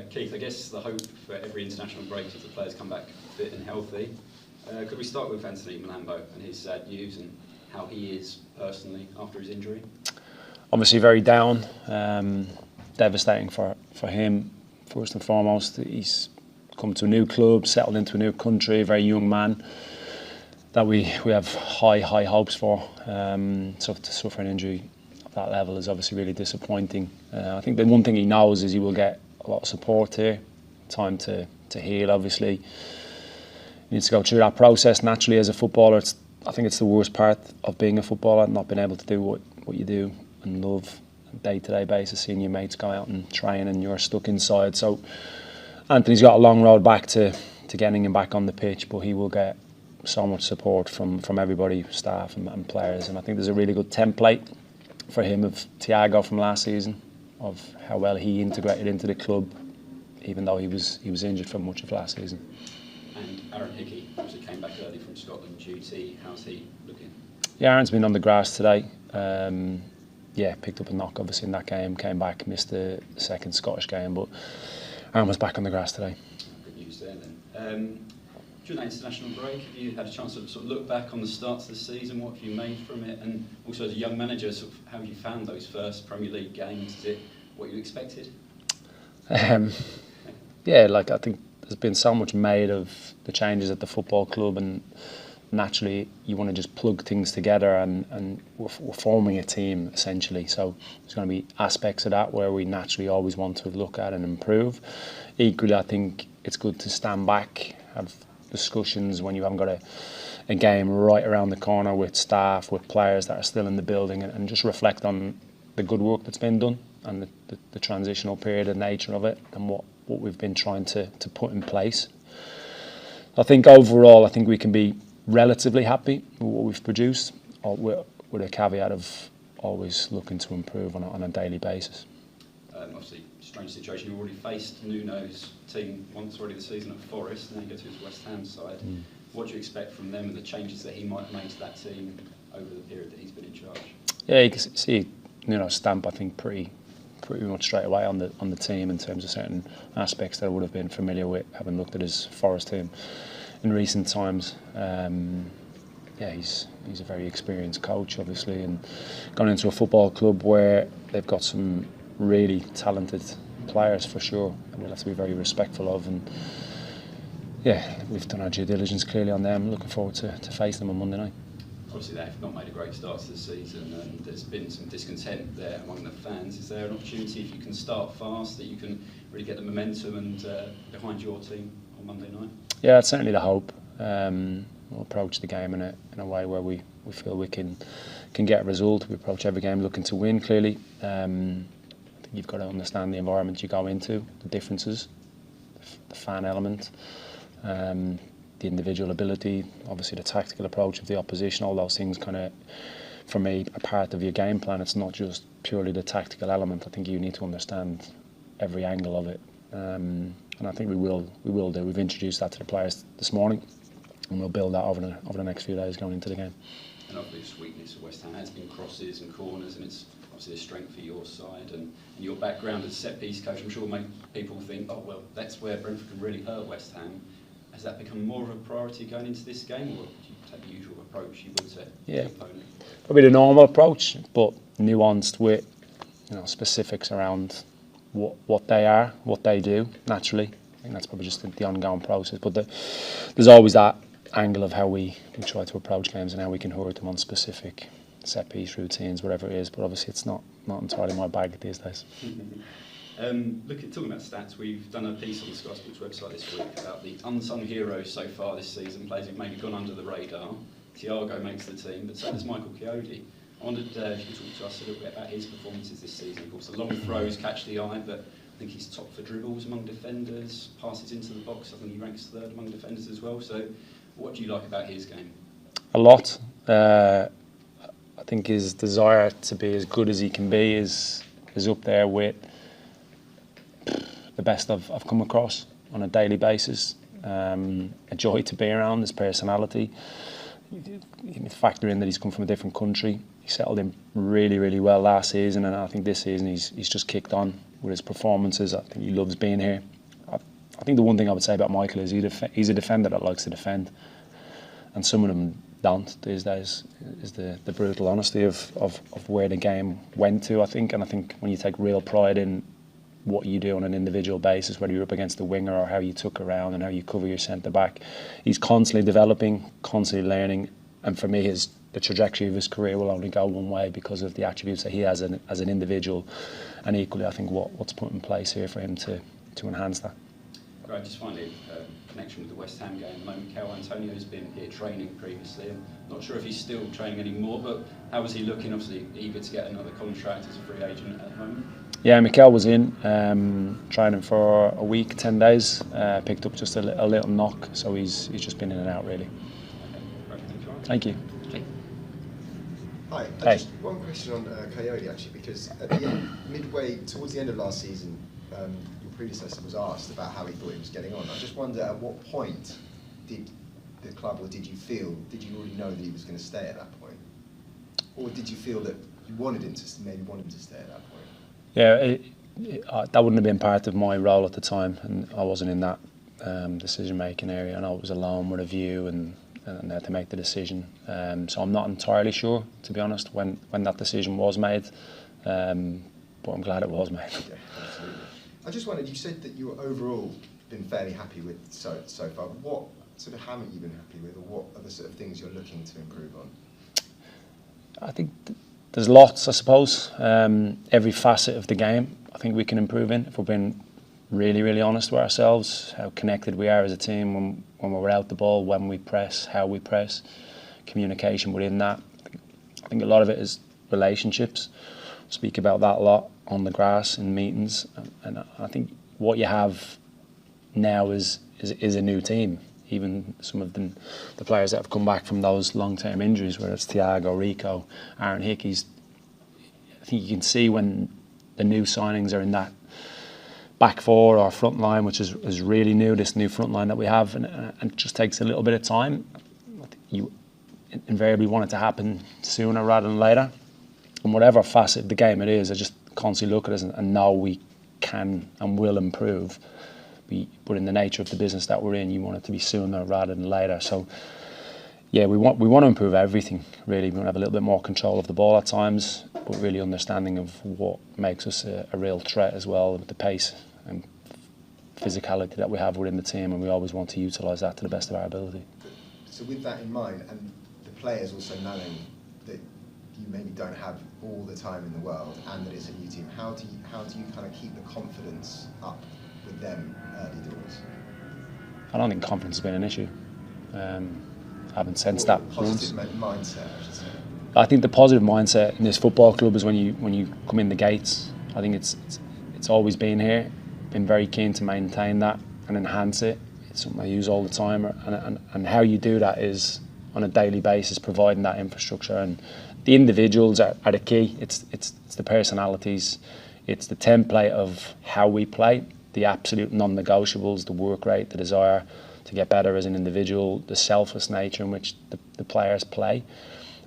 Keith, I guess the hope for every international break is the players come back fit and healthy. Could we start with Anthony Malambo and his sad news and how he is personally after his injury? Obviously very down, devastating for him. First and foremost, he's come to a new club, settled into a new country, a very young man that we have high hopes for. So to suffer an injury at that level is obviously really disappointing. I think the one thing he knows is he will get a lot of support here, time to heal obviously. He needs to go through that process naturally as a footballer. I think it's the worst part of being a footballer, not being able to do what you do and love on a day-to-day basis, seeing your mates go out and train and you're stuck inside. So Anthony's got a long road back to getting him back on the pitch, but he will get so much support from everybody, staff and players. And I think there's a really good template for him of Thiago from last season, of how well he integrated into the club, even though he was injured for much of last season. And Aaron Hickey obviously came back early from Scotland duty. How's he looking? Yeah, Aaron's been on the grass today. Picked up a knock obviously in that game, came back, missed the second Scottish game, but Aaron was back on the grass today. Good news there then. During that international break, have you had a chance to sort of look back on the start of the season? What have you made from it? And also as a young manager, sort of how have you found those first Premier League games? Is it what you expected? I think there's been so much made of the changes at the football club, and naturally you want to just plug things together, and we're forming a team essentially. So there's going to be aspects of that where we naturally always want to look at and improve. Equally, I think it's good to stand back, have discussions when you haven't got a game right around the corner with staff, with players that are still in the building, and just reflect on the good work that's been done and the transitional period and nature of it, and what we've been trying to put in place. I think overall, we can be relatively happy with what we've produced, with a caveat of always looking to improve on a daily basis. Obviously, strange situation. You already faced Nuno'S team once already this season at Forest, and then you go to his West Ham side. What do you expect from them and the changes that he might have made to that team over the period that he's been in charge? Yeah, you can see Nuno'S stamp, I think, pretty much straight away on the team in terms of certain aspects that I would have been familiar with, having looked at his Forest team in recent times. He's a very experienced coach, obviously, and gone into a football club where they've got some really talented players for sure, and we'll have to be very respectful of. And we've done our due diligence clearly on them. Looking forward to face them on Monday night. Obviously, they've not made a great start to the season, and there's been some discontent there among the fans. Is there an opportunity, if you can start fast, that you can really get the momentum and behind your team on Monday night? Yeah, it's certainly the hope. We'll approach the game in a way where we feel we can get a result. We approach every game looking to win, clearly. I think you've got to understand the environment you go into, the differences, the fan element, the individual ability, obviously the tactical approach of the opposition. All those things kind of, for me, are part of your game plan. It's not just purely the tactical element. I think you need to understand every angle of it, and I think we will do. We've introduced that to the players this morning, and we'll build that over the next few days going into the game. And obviously the weakness of West Ham has been crosses and corners, and it's obviously a strength for your side, and your background as set-piece coach, I'm sure, make people think, oh well, that's where Brentford can really hurt West Ham. Has that become more of a priority going into this game, or do you take the usual approach you would to the opponent? Probably the normal approach, but nuanced with specifics around what they are, what they do naturally. I think that's probably just the ongoing process, but there's always that angle of how we try to approach games and how we can hurt them on specific set-piece routines, whatever it is, but obviously it's not entirely my bag these days. Talking about stats, we've done a piece on the Sky Sports website this week about the unsung heroes so far this season, players who've maybe gone under the radar. Thiago makes the team, but so does Michael Chiodi. I wondered if you could talk to us a little bit about his performances this season. Of course, the long throws catch the eye, but I think he's top for dribbles among defenders, passes into the box. I think he ranks third among defenders as well. So what do you like about his game? A lot. I think his desire to be as good as he can be is up there with the best I've come across on a daily basis. A joy to be around, his personality. You factor in that he's come from a different country. He settled in really, really well last season, and I think this season he's just kicked on with his performances. I think he loves being here. I think the one thing I would say about Michael is he's a defender that likes to defend, and some of them don't these days. Is the brutal honesty of where the game went to, I think. And I think when you take real pride in what you do on an individual basis, whether you're up against the winger or how you tuck around and how you cover your centre back, he's constantly developing, constantly learning. And for me, the trajectory of his career will only go one way because of the attributes that he has as an individual, and equally I think what's put in place here for him to enhance that. Right, just finally, connection with the West Ham game at the moment. Mikel Antonio's been here training previously. I'm not sure if he's still training anymore, but how was he looking? Obviously eager to get another contract as a free agent at the moment. Yeah, Mikel was in training for a week, 10 days. Picked up just a little knock, so he's just been in and out really. Okay, right, thank you. Hi, Hey. just one question on Coyote actually, because at the end, midway towards the end of last season, your predecessor was asked about how he thought he was getting on. I just wonder, at what point did the club, or did you already know that he was going to stay at that point, or did you feel that you wanted him to stay at that point? Yeah, that wouldn't have been part of my role at the time, and I wasn't in that decision-making area. I know it was alone with a view and they had to make the decision. So I'm not entirely sure, to be honest, when that decision was made, but I'm glad it was made. Yeah, absolutely. I just wondered, you said that you were overall been fairly happy with so far. What sort of haven't you been happy with, or what are the sort of things you're looking to improve on? I think there's lots, I suppose. Every facet of the game I think we can improve in, if we're being really, really honest with ourselves. How connected we are as a team when we're without the ball, when we press, how we press, communication within that. I think a lot of it is relationships. I speak about that a lot on the grass in meetings, and I think what you have now is a new team. Even some of the players that have come back from those long-term injuries, whether it's Thiago, Rico, Aaron Hickey's, I think you can see when the new signings are in that back four or front line, which is really new, this new front line that we have, and it just takes a little bit of time. You invariably want it to happen sooner rather than later. And whatever facet of the game it is, I just constantly look at it and know we can and will improve. But in the nature of the business that we're in, you want it to be sooner rather than later. So yeah, we want to improve everything, really. We want to have a little bit more control of the ball at times, but really understanding of what makes us a real threat as well, with the pace and physicality that we have within the team, and we always want to utilise that to the best of our ability. So with that in mind, and the players also knowing that you maybe don't have all the time in the world and that it's a new team, how do you kind of keep the confidence up with them early doors? I don't think confidence has been an issue. I haven't sensed that. Positive mindset, I should say. I think the positive mindset in this football club is when you come in the gates. I think it's always been here. Been very keen to maintain that and enhance it. It's something I use all the time, and how you do that is on a daily basis, providing that infrastructure. And the individuals are the key. It's the personalities. It's the template of how we play. The absolute non-negotiables, the work rate, the desire to get better as an individual, the selfless nature in which the players play.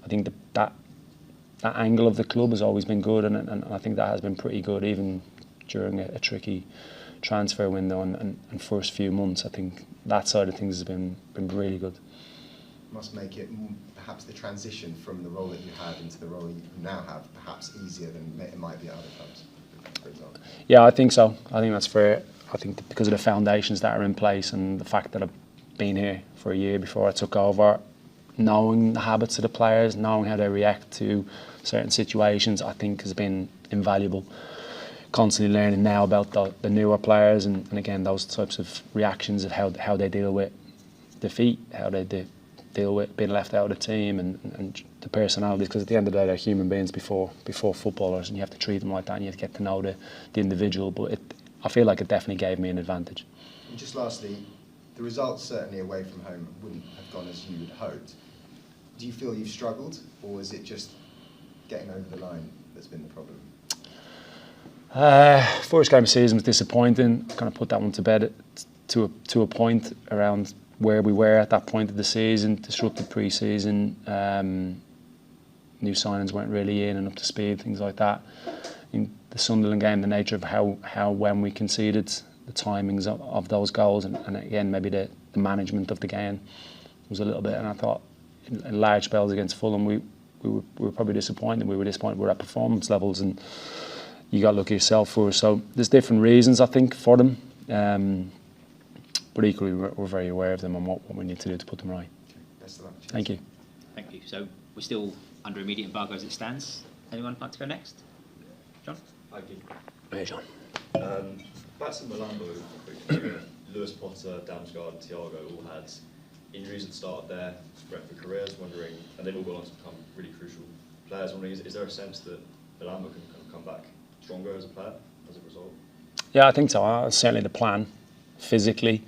I think that angle of the club has always been good, and I think that has been pretty good even during a tricky transfer window and first few months. I think that side of things has been really good. Must make it perhaps the transition from the role that you had into the role you now have perhaps easier than it might be at other clubs, for example. Yeah, I think so. I think that's fair. I think because of the foundations that are in place and the fact that I've been here for a year before I took over, knowing the habits of the players, knowing how they react to certain situations, I think has been invaluable. Constantly learning now about the newer players and again those types of reactions of how they deal with defeat, how they deal with being left out of the team and the personalities, because at the end of the day they're human beings before footballers, and you have to treat them like that and you have to get to know the individual. But I feel like it definitely gave me an advantage. And just lastly, the results certainly away from home wouldn't have gone as you had hoped. Do you feel you've struggled, or is it just getting over the line that's been the problem? First game of season was disappointing. I kind of put that one to bed to a point around where we were at that point of the season. Disrupted pre-season, new signings weren't really in and up to speed, things like that. in the Sunderland game, the nature of how when we conceded, the timings of those goals, and again maybe the management of the game was a little bit. And I thought in large spells against Fulham, we were probably disappointed. We were disappointed with our performance levels, and you got to look at yourself for us. So there's different reasons, I think, for them. But equally, we're very aware of them and what we need to do to put them right. Best of luck. Cheers. Thank you. Thank you. So we're still under immediate embargo as it stands. Anyone like to go next? John? Thank you. Hey, John. Back to Malambo quickly. Lewis Potter, Damsgaard, and Thiago all had injuries at the start of their Brentford careers, wondering, and they've all gone on to become really crucial players. Wondering, is there a sense that Malambo can kind of come back stronger as a player as a result? Yeah, I think so. That's certainly the plan, physically.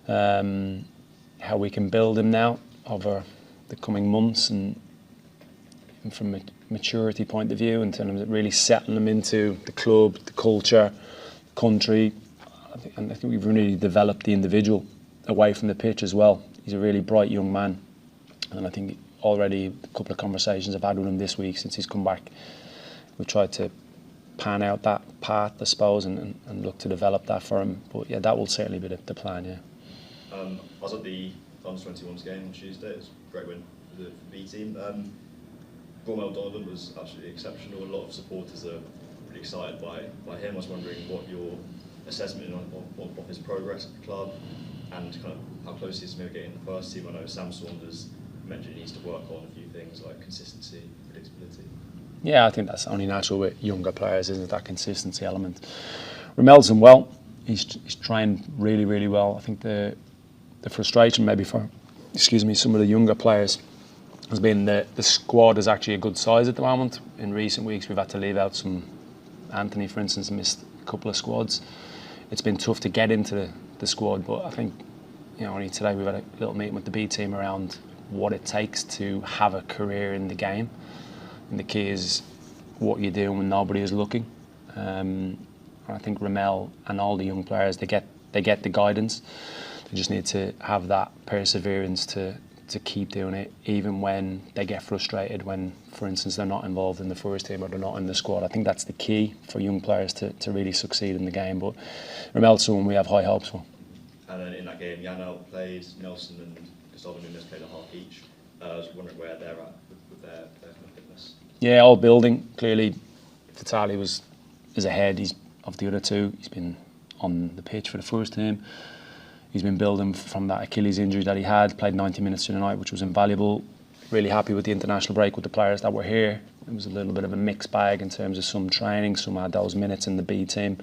How we can build him now over the coming months, and from a maturity point of view, in terms of really settling him into the club, the culture, the country. I think we've really developed the individual away from the pitch as well. He's a really bright young man, and I think already a couple of conversations I've had with him this week since he's come back, we've tried to pan out that path, I suppose, and look to develop that for him. But yeah, that will certainly be the plan, yeah. I was at the Under-21s game on Tuesday. It was a great win for the B team. Gormel Donovan was absolutely exceptional. A lot of supporters are really excited by him. I was wondering what your assessment of his progress at the club, and kind of how close he is to maybe getting in the first team. I know Sam Saunders mentioned he needs to work on a few things like consistency, predictability. Yeah, I think that's only natural with younger players, isn't it? That consistency element. Ramel's done well. He's trying really, really well. I think the frustration maybe for, some of the younger players has been the squad is actually a good size at the moment. In recent weeks, we've had to leave out some. Anthony, for instance, missed a couple of squads. It's been tough to get into the squad, but I think, only today we've had a little meeting with the B team around what it takes to have a career in the game. And the key is what you're doing when nobody is looking. I think Ramel and all the young players, they get the guidance. They just need to have that perseverance to keep doing it, even when they get frustrated when, for instance, they're not involved in the first team or they're not in the squad. I think that's the key for young players to really succeed in the game. But Ramel's someone we have high hopes for. And then in that game, Janel played, Nelson and Gustavo Nuno'S played a half each. I was wondering where they're at with their fitness. Yeah, all building. Clearly, Vitali is ahead. He's of the other two. He's been on the pitch for the first team. He's been building from that Achilles injury that he had, played 90 minutes tonight, which was invaluable. Really happy with the international break with the players that were here. It was a little bit of a mixed bag in terms of some training, some had those minutes in the B team,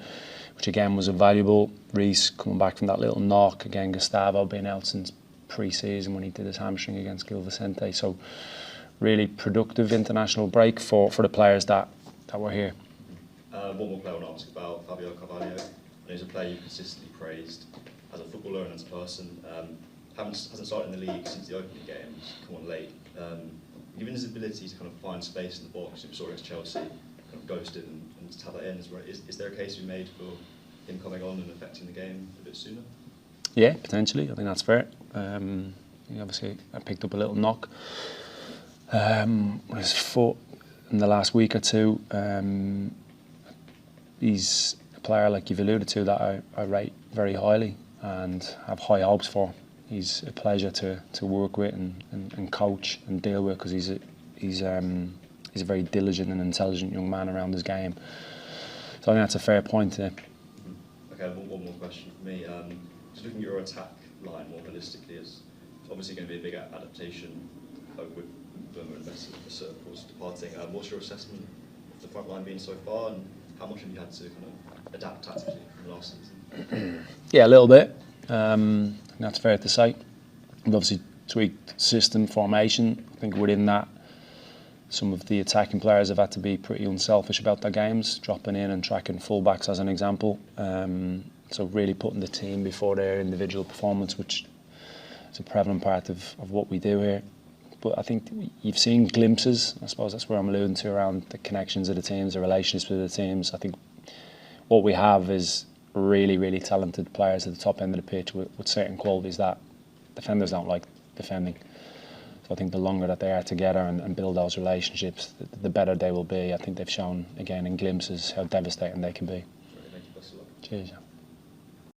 which again was invaluable. Reece coming back from that little knock, again Gustavo being out since pre-season when he did his hamstring against Gil Vicente. So really productive international break for the players that were here. One more player I want to ask about, Fabio Carvalho. He's a player you've consistently praised as a footballer and as a person. Hasn't started in the league since the opening games, come on late. Given his ability to kind of find space in the box, we saw against Chelsea, kind of ghosted and to have that in, is there a case to be made for him coming on and affecting the game a bit sooner? Yeah, potentially. I think that's fair. Obviously, I picked up a little knock on his foot in the last week or two. He's a player, like you've alluded to, that I rate very highly and have high hopes for. He's a pleasure to work with and coach and deal with, because he's a very diligent and intelligent young man around his game. So I think that's a fair point there. Okay, one more question for me. Just looking at your attack line more holistically, is obviously going to be a big adaptation with Burma and Besser, of course, departing. What's your assessment of the front line been so far, and how much have you had to kind of adapt tactically from last season? Yeah, a little bit. That's fair to say. We've obviously tweaked system, formation. I think within that, some of the attacking players have had to be pretty unselfish about their games, dropping in and tracking fullbacks as an example. So really putting the team before their individual performance, which is a prevalent part of what we do here. But I think you've seen glimpses, I suppose that's where I'm alluding to, around the connections of the teams, the relationships with the teams. I think what we have is really, really talented players at the top end of the pitch with certain qualities that defenders don't like defending. So I think the longer that they are together and build those relationships, the better they will be. I think they've shown again in glimpses how devastating they can be. Thank you, best of luck. Cheers.